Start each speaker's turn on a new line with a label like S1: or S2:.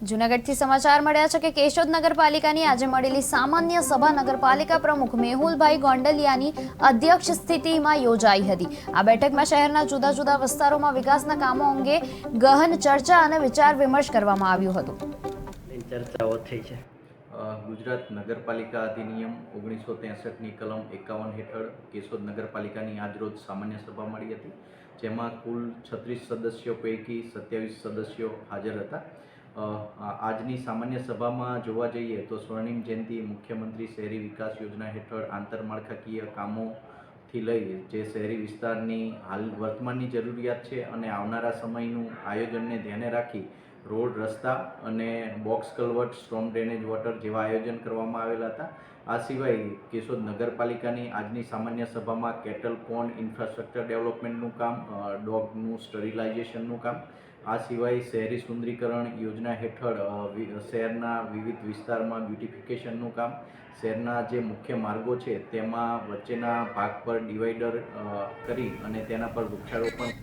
S1: જૂનાગઢથી સમાચાર મળ્યા છે કે કેશોદ નગરપાલિકાની આજે મળેલી સામાન્ય સભા નગરપાલિકા પ્રમુખ મેહુલભાઈ ગોંડલિયાની અધ્યક્ષ સ્થિતિમાં યોજાઈ હતી। આ બેઠકમાં શહેરના જુદા જુદા વિસ્તારોમાં વિકાસના કામો અંગે ગહન ચર્ચા અને વિચાર વિમર્શ કરવામાં આવ્યું હતું।
S2: ચર્ચાઓ થઈ છે।
S3: ગુજરાત નગરપાલિકા અધિનિયમ 1963ની કલમ 51 હેઠળ કેશોદ નગરપાલિકાની આજરોજ સામાન્ય સભા મળી હતી, જેમાં કુલ 36 સદસ્યો પૈકી 27 સદસ્યો હાજર હતા। આજની સામાન્ય સભામાં જોવા જઈએ તો સ્વર્ણિમ જયંતિ, મુખ્યમંત્રી શહેરી વિકાસ યોજના હેઠળ આંતરમાળખાકીય કામોથી લઈ જે શહેરી વિસ્તારની હાલ વર્તમાનની જરૂરિયાત છે અને આવનારા સમયનું આયોજનને ધ્યાને રાખી રોડ, રસ્તા અને બોક્સ કલ્વર્ટ, સ્ટ્રોમ ડ્રેનેજ વોટર જેવા આયોજન કરવામાં આવેલા હતા। આ સિવાય કેશોદ નગરપાલિકાની આજની સામાન્ય સભામાં કેટલ પોન્ડ ઇન્ફ્રાસ્ટ્રક્ચર ડેવલપમેન્ટનું કામ, ડોગનું સ્ટરીલાઇઝેશનનું કામ, આ સિવાય શહેરી સુંદરીકરણ યોજના હેઠળ શહેરના વિવિધ વિસ્તારમાં બ્યુટિફિકેશનનું કામ, શહેરના જે મુખ્ય માર્ગો છે તેમાં વચ્ચેના ભાગ પર ડિવાઈડર કરી અને તેના પર વૃક્ષારોપણ